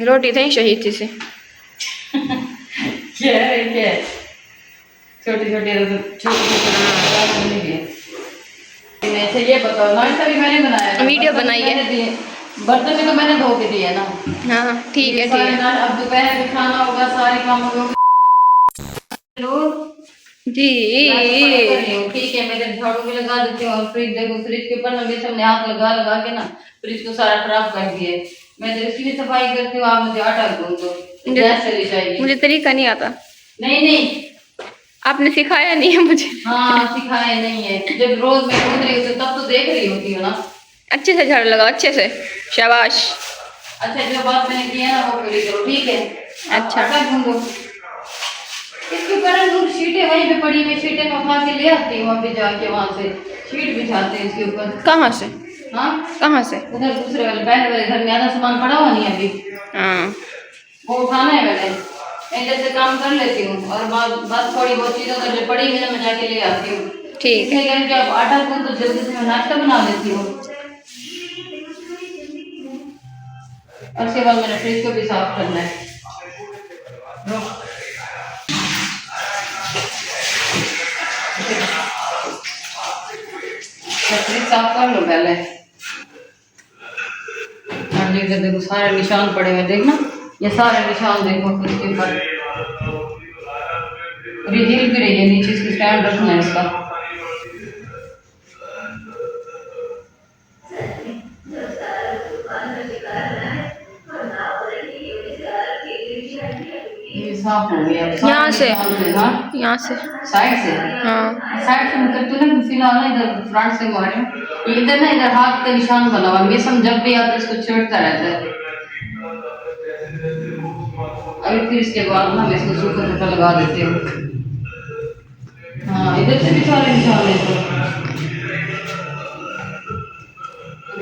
रोटी थी शहीद थी से क्या है क्या छोटी छोटी छोटी अच्छा ये बताओ नाश्ता भी मैंने बनाया था, वीडियो बर्तन भी बनाई मैंने है। दिए, बर्तन भी तो मैंने धो के दिए ना। हाँ ठीक ये है सारे ठीक है। अब दोपहर में खाना होगा, सारे काम होगा। हेलो, जी नाश्ता पानी कर रही हूँ, ठीक है। मैं झाड़ू भी लगा देती हूँ। और फ्रिज देखो, फ्रिज के ऊपर ना हमने हाथ लगा लगा के ना फ्रिज को सारा खराब कर दिया है। मैं तो इसकी भी सफाई करती हूँ, आप मुझे आटा गूंद दो, गैस चली जाएगी। मुझे तरीका नहीं आता। नहीं नहीं, आपने सिखाया नहीं है मुझे। हाँ सिखाया नहीं है। जब रोज मैं गूंद रही होती तब तो देख रही होती हूँ ना। अच्छे से झाड़ू लगाओ, अच्छे से। शाबाश। अच्छा, जो बात मैंने की है ना वो पूरी करो, ठीक है। अच्छा आटा गूंदो। इसके ऊपर दूर शीटें वहीं पे पड़ी हुई, शीटें मैं उठा के ले आती हूँ अभी जाके, वहां से शीट बिछाते हैं इसके ऊपर। कहाँ से? हाँ कहाँ से? उधर दूसरे वाले पहले वाले घर में आधा सामान पड़ा हुआ नहीं है अभी, हाँ वो उठाना है मैंने। मैं जैसे काम कर लेती हूँ और बस थोड़ी बहुत चीजें उधर जो पड़ी हुई है मैं जाके ले आती हूँ। ठीक है। इसलिए कि अब आटा गूंद तो जल्दी से मैं नाश्ता बना लेती हूँ। और उसके बाद मैंने फ्रिज को भी साफ करना है। फ्रिज साफ कर लो पहले। और देखो सारे निशान पड़े हुए, देखना ये सारे निशान देखो फ्रिज के ऊपर। और ये हिल भी रही है नीचे, इसकी स्टैंड रखना है इसका। ये साफ हो गया। यहाँ से, हाँ यहाँ से। साइड से, हाँ साइड से मैं करती हूँ ना, फिलहाल ना इधर फ्रंट से मार रही हूँ। इधर ना, इधर हाथ का निशान बना हुआ, मेसम जब भी आता है इसको छेड़ता रहता है। अभी फिर इसके बाद ना मैं इसको सूखा सूखा लगा देती हूँ। हाँ इधर से भी सारे निशान है तो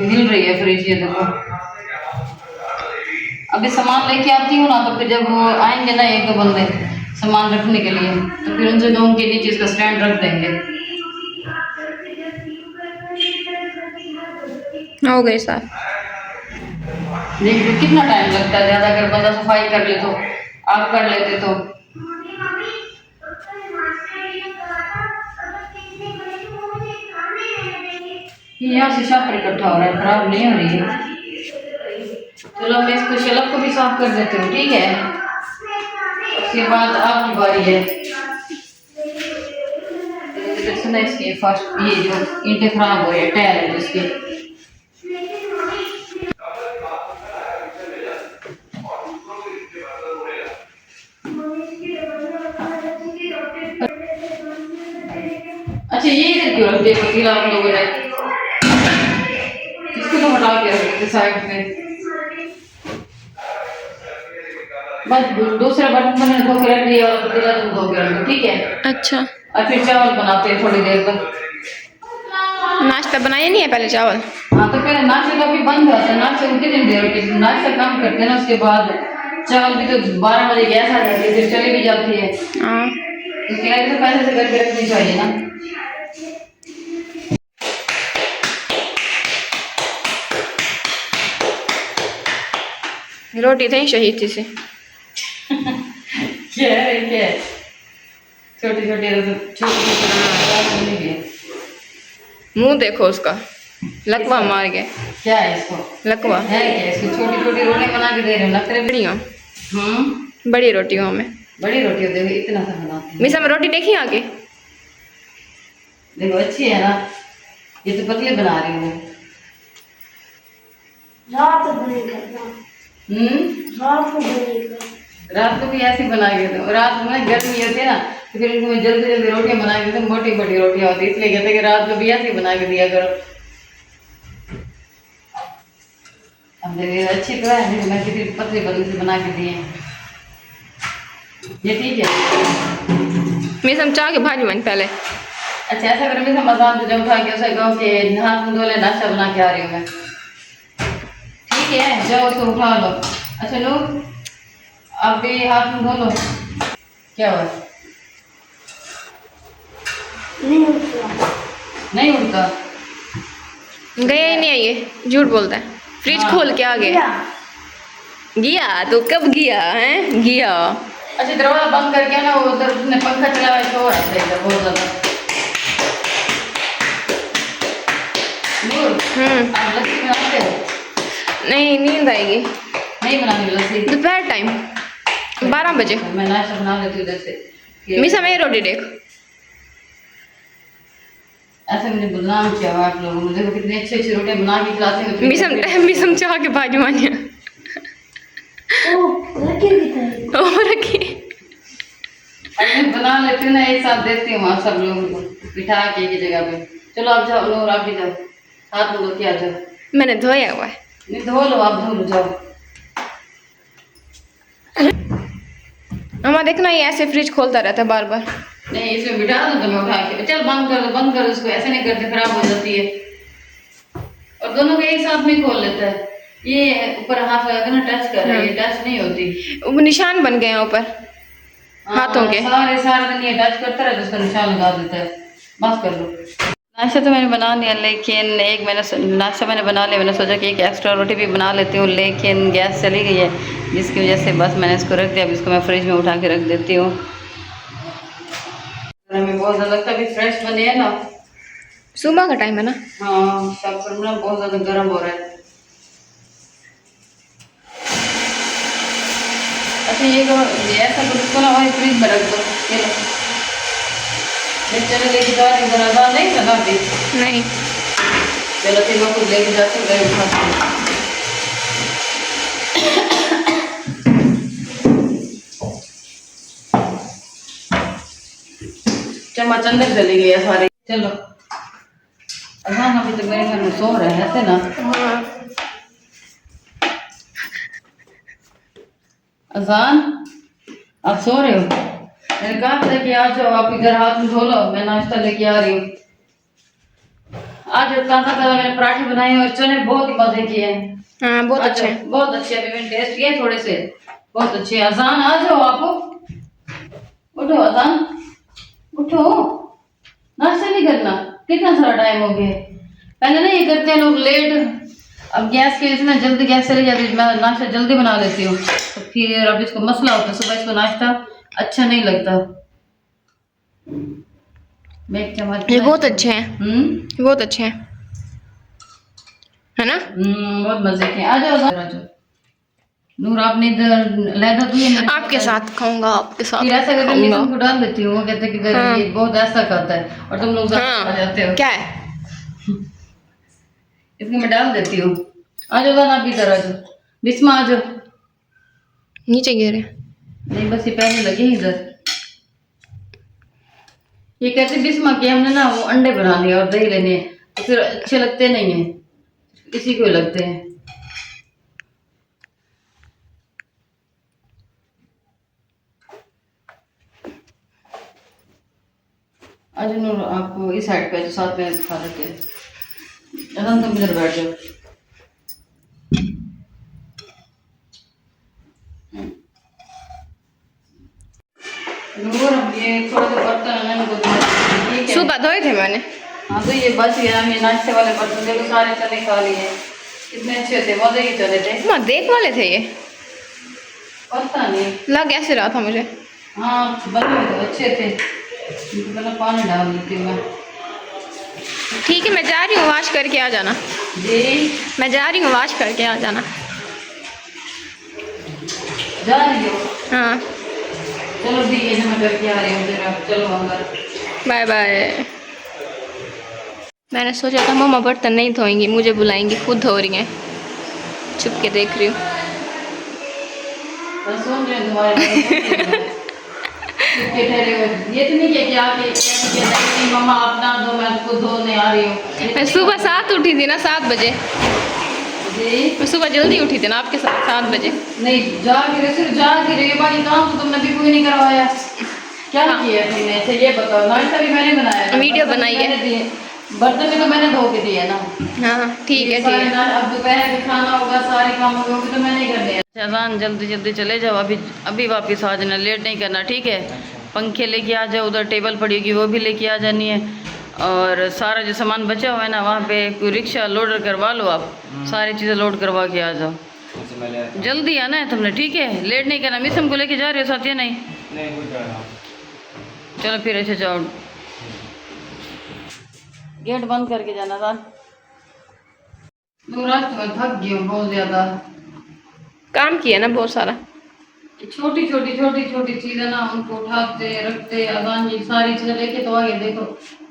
हिल रही है फ्रिज, ये देखो। अभी सामान लेके आती हूँ ना, तो फिर जब वो आएंगे ना एक दो बंदे सामान रखने के लिए, तो फिर उनसे दोनों के नीचे इसका स्टैंड रख देंगे। हो गई साफ। देखिए कितना टाइम लगता है, ज्यादा अगर बंदा सफाई कर ले तो, आप कर लेते तो। यहाँ से शापर इकट्ठा हो रहा है, खराब नहीं हो रही है। चलो मैं इसको शेल्फ को भी साफ कर देती हूँ, ठीक है। उसके बाद आपकी बारी है। इसके फर्स्ट ये जो ईंटें खराब हो रही है, टायर है जिसकी। अच्छा ये इधर क्यों रख दिया पतीला आप लोगों ने? इसको तो हटा के रख दीजिए साइड में। बस दूसरा बर्तन मैंने धो के रख दिया और पतीला तुम धो के रख दो, ठीक है। अच्छा, और फिर चावल बनाते हैं थोड़ी देर तक। नाश्ता बनाया नहीं है पहले चावल? हाँ तो पहले नाश्ते का भी बंद होता है, नाश्ते को कितनी देर होती है, नाश्ता काम करते हैं ना, उसके बाद चावल भी तो 12 बजे गैस आ जाती है, फिर चली भी जाती है। हाँ तो किराए से पैसे से करके रखनी चाहिए ना। रोटी थी शहीद थी से क्या है क्या छोटी छोटी छोटी। मुंह देखो उसका, लकवा मार गया। क्या है इसको, लकवा है क्या इसको? छोटी छोटी रोटी बना के दे रहे हो, नखरे। बड़ी हो, बड़ी रोटी हो में। बड़ी रोटी होती है, इतना सा बनाते हैं। मिसा में रोटी देखी आगे, देखो अच्छी है ना, ये तो पतले बना रही हूँ। रात को बनेगा। रात को भी ऐसे बना के दो। रात में गर्मी होती है ना, तो फिर इनको जल्दी जल्दी रोटियां बना के दो, मोटी मोटी रोटियां होती है, इसलिए कहते हैं कि रात को भी ऐसे बना के दिया करो। अब देखिए अच्छी तो है, देखो मैं कितनी पतली पतली से बना के दिए। ये ठीक है। मिसा में चाह के भाजी मन पहले। अच्छा ऐसा करो, मैं मजाक जो उठा के उसे गाँव के हाथ में धोले नाश्ता बना के आ रही हूँ मैं, ठीक है। जाओ उसको उठा लो। अच्छा लो, आप भी हाथ में धो लो। क्या हुआ? नहीं उठता। नहीं उठता? गया ही नहीं है, ये झूठ बोलता है। फ्रिज हाँ। खोल के आ गया। गया तो कब गया है? गया। अच्छा दरवाजा बंद करके ना, वो उधर उसने पंखा चला हुआ है, शोर आता है इधर बहुत ज्यादा। नूर, आप लस्सी बनाते हो? नहीं, नींद आएगी। नहीं बनानी लस्सी? दोपहर टाइम 12 बजे। मैं नाश्ता बना लेती हूँ इधर से। मिसा मेरी रोटी देख। ऐसे मैंने बदनाम किया हुआ आप लोगों ने, देखो कितनी अच्छी अच्छी रोटियां बना के खिलाते हैं। मिसम चाह के बाजू मानिया ओ रखी भी था। और रखी। मैं बना लेती हूँ ना, एक साथ देती हूँ आप सब लोगों को बिठा के एक ही जगह पे। चलो आप जाओ, नूर आप भी जाओ, हाथ में धो के आ जाओ। मैंने धोया हुआ है। नहीं धो लो, आप धो लो जाओ। अम्मा देखना, ये ऐसे फ्रिज खोलता रहता है बार बार। नहीं इसमें बिठा दो तो मैं उठा के, चल बंद कर दो, बंद कर दो इसको, ऐसे नहीं करते खराब हो जाती है। और दोनों के एक साथ में खोल लेता है। ये ऊपर हाथ लगा के ना टच कर रहा है, ये टच नहीं होती। वो निशान बन गए हैं ऊपर हाथों के। सारा दिन ये टच करता रहे तो उसका निशान लगा देता है। बस कर लो। नाश्ता तो मैंने बना लिया, लेकिन नाश्ता मैंने बना लिया। मैंने सोचा कि एक एक्स्ट्रा रोटी भी बना लेती हूँ, लेकिन गैस चली गई है, जिसकी वजह से बस मैंने इसको रख दिया। अब इसको मैं फ्रिज में उठा के रख देती हूँ। हमें बहुत ज़्यादा लगता है अभी फ्रेश बने है ना, सुबह का टाइम है ना। हाँ सब पर ना बहुत ज़्यादा गर्म हो रहा है। अच्छा ये ऐसा करो, इसको ना वही फ्रिज में रख दो। ये लो, चलो लेके जा रही हूँ, अजान नहीं था ना अभी। नहीं, चलो फिर मैं खुद लेके जाती हूँ, गए उठाती हूँ। चम्मच अंदर चली गई है सारे। चलो अजान अभी तो मेरे घर में सो रहे थे ना। अजान आप सो रहे हो? मैंने कहा था कि आ जाओ, आप इधर हाथ में धो लो, मैं नाश्ता लेके आ रही हूँ। आज ताज़ा ताज़ा मैंने पराठे बनाए और चने बहुत ही मजे किए हैं। हाँ बहुत अच्छे हैं, बहुत अच्छे। अभी मैंने टेस्ट किए थोड़े से, बहुत अच्छे। अजान आ जाओ, आप उठो, अजान उठो, नाश्ता नहीं करना, कितना सारा टाइम हो गया। पहले ना ये करते हैं लोग लेट, अब गैस के इसमें जल्दी गैस चली जाती है, मैं नाश्ता जल्दी बना लेती हूँ। तो फिर अब इसको मसला होता है, सुबह इसको नाश्ता अच्छा नहीं लगता। ये बहुत अच्छे हैं। बहुत अच्छे हैं, है ना? बहुत मजे के। आ जाओ आ जाओ। नूर आपने इधर लहदा दिए आपके साथ खाऊंगा, आपके साथ फिर ऐसा करके खाऊंगा। तुमको डाल देती हूँ। वो कहते हैं कि हाँ। ये बहुत ऐसा करता है और तुम लोग आ जाते हो। क्या है? इसको मैं डाल देती हूँ। आ जाओ ना, आप इधर आ जाओ, बिस्मा आ जाओ। नीचे गिरे नहीं बस ये पहले लगे इधर। ये कहते बिस्मा के हमने ना वो अंडे बनाने और दही लेने हैं, तो फिर अच्छे लगते नहीं है, किसी को लगते हैं। आज नूर आपको इस साइड पे तो साथ में खा लेते हैं। तुम इधर बैठ जाओ। नूर अब ये थोड़ा सा बर्तन है ना, ठीक है। सुबह धोए थे मैंने। हाँ तो ये बच गया, हमने नाश्ते वाले बर्तन देखो सारे चने खा लिए, कितने अच्छे थे, मजे के चने थे। माँ देख वाले थे ये, पता नहीं लग ऐसे रहा था मुझे। हाँ बने तो अच्छे थे, इनको पहले पानी डाल देती हूँ मैं। ठीक है, मैं जा रही हूँ, वॉश करके आ जाना। जी मैं जा रही हूँ, वॉश करके आ जाना। जा रही हो? हाँ चलो ठीक है, मैं करके आ रही हूँ, जरा चलो अंदर। Bye bye. मैंने सोचा था मम्मा बर्तन नहीं धोएंगी, मुझे बुलाएंगी, खुद धो रही हैं। छुप के देख रही हूँ। मैं सुन रही हूँ तुम्हारे ठहरे हो। ये तो नहीं कि नहीं मम्मा आप ना दो, मैं खुद धोने आ रही हूँ। मैं सुबह 7 उठी थी ना, 7 बजे। जी मैं सुबह जल्दी उठी थी ना आपके साथ, 7 बजे। नहीं जाग रहे, सिर्फ जाग रहे, बाकी काम तो तुमने भी कोई नहीं करवाया। क्या किया तुमने? अच्छा ये बताओ, नाश्ता भी मैंने बनाया, वीडियो बनाई है, बर्तन भी तो मैंने धो के दिए ना। हाँ ठीक है ठीक है। अब दोपहर में खाना होगा, सारे काम होंगे तो मैंने ही करने हैं। अजान जल्दी जल्दी चले जाओ, अभी वापस आ जाना, लेट नहीं करना, ठीक है? पंखे लेके आ जाओ, उधर टेबल पड़ी होगी वो भी लेके आ जानी है, और सारा जो सामान बचा हुआ है ना वहाँ पे कोई रिक्शा लोडर करवा लो, आप सारी चीज़ें लोड करवा के आ जाओ। मैं ले आता हूँ। जल्दी आना है तुमने, ठीक है? लेट नहीं करना। मिसम को लेके जा रहे हो साथ या नहीं? नहीं कुछ जा रहा हूँ। चलो फिर ऐसे जाओ, गेट बंद करके जाना था। रात में थक गई हूँ बहुत ज्यादा। काम किया ना बहुत सारा। छोटी छोटी चीजें ना, उनको उठाते रखते, अजान जी सारी चीजें लेके तो आगे देखो।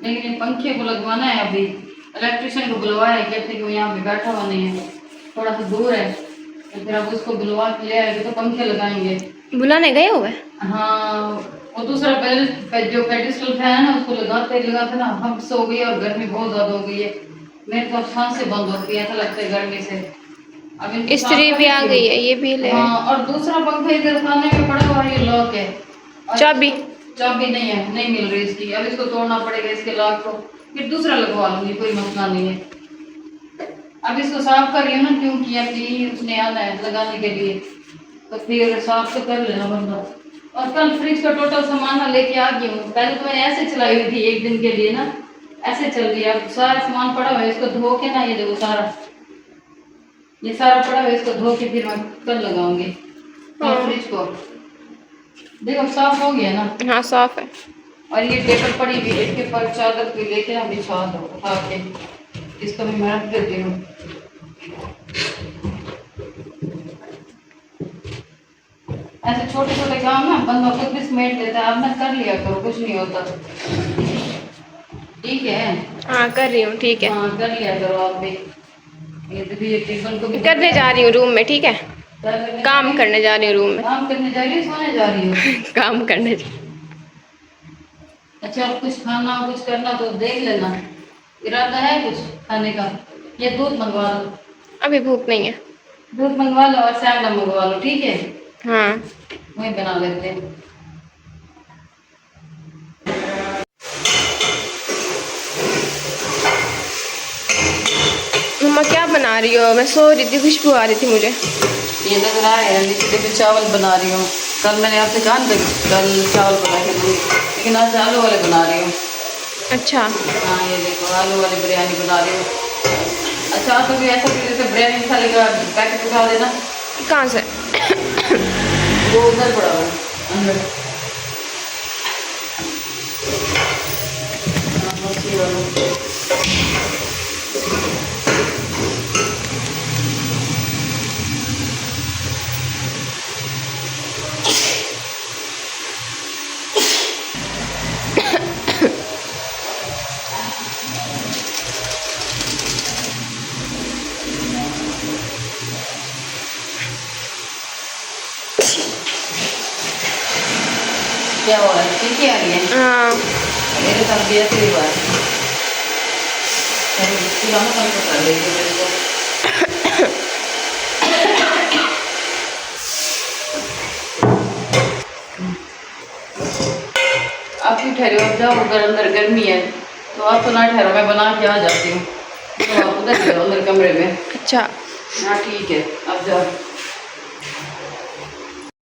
लेकिन ये पंखे को लगवाना है, अभी इलेक्ट्रिशियन को बुलवाया है, कहते कि वो यहाँ पे बैठा हुआ नहीं है, थोड़ा सा दूर है, तो फिर अब उसको बुलवा के ले आएंगे तो पंखे लगाएंगे। बुलाने गए हुए? हाँ, वो दूसरा जो पेडिस्टल फैन है उसको लगाते ना हम सो गई और गर्मी बहुत ज्यादा हो गई है। मेरे तो सांसें बंद होती है, ऐसा लगता है गर्मी से। अब इनको स्त्री भी आ गई है, ये भी ले। हाँ, और दूसरा पंखा इधर खाने में पड़ा हुआ है, ये लॉक है। और चाबी नहीं है, नहीं मिल रही इसकी। अब इसको तोड़ना पड़ेगा इसके लॉक को, फिर दूसरा लगवा लूंगी, कोई मसला नहीं है। अब इसको साफ कर रही हूँ ना, क्योंकि अभी उसने आना है लगाने के लिए, तो फिर साफ तो कर लेना बंदा। और कल फ्रिज का टोटल सामान लेके आ गई हूँ। पहले तो मैंने ऐसे चलाई हुई थी एक दिन के लिए ना, ऐसे चल रही है। अब सारा सामान पड़ा हुआ है, इसको धो के ना, ये देखो सारा, ये सारा पड़ा हुआ है, इसको धो के फिर मैं कल लगाऊंगी फ्रिज को। देखो साफ हो गया ना? हाँ साफ है। और ये टेबल पड़ी हुई है, इसके ऊपर चादर भी लेके ना बिछा दो, उठा के इसको भी मैं रख देती हूँ। ऐसे छोटे छोटे काम ना बंदा खुद भी समेट लेता है, आप ना कर लिया करो, कुछ नहीं होता, ठीक है? हाँ कर रही हूँ, ठीक है। हाँ कर लिया करो आप भी। ये टेबल को भी करने जा रही हूँ रूम में, ठीक है? काम करने जा रही हूँ रूम में। काम करने जा रही हो, सोने जा रही हो? काम करने अच्छा, अब कुछ खाना कुछ करना तो देख लेना, इरादा है कुछ खाने का? या दूध मंगवा लो? अभी भूख नहीं है। दूध मंगवा लो और सैंडा मंगवा लो, ठीक है? हाँ वही बना लेते हैं। मम्मा क्या बना रही हो? मैं सो रही थी, खुशबू आ रही थी मुझे। ये लग रहा है देखो चावल बना रही हूँ। कल मैंने आपसे कहा ना कल चावल बना के दूँगी, लेकिन आज आलू वाले बना रही हूँ। अच्छा। हाँ ये देखो आलू वाली बिरयानी बना रही हूँ। अच्छा तो भी ऐसा कि जैसे बिरयानी मसाले का पैकेट उठा देना। कहाँ से? वो उधर पड़ा हुआ है अंदर। हाँ, बस ये वाला। क्या हुआ है? ठीक है आ रही है? हाँ मेरे साथ भी ऐसे ही हुआ है। पुराना काम तो कर लेती हूँ इसको। आप क्यों ठहरे हो? जाओ उधर, अंदर गर्मी है तो आप तो ना ठहरो, मैं बना के आ जाती हूँ। तो आप उधर जाओ अंदर कमरे में। अच्छा हाँ ठीक है, अब जाओ।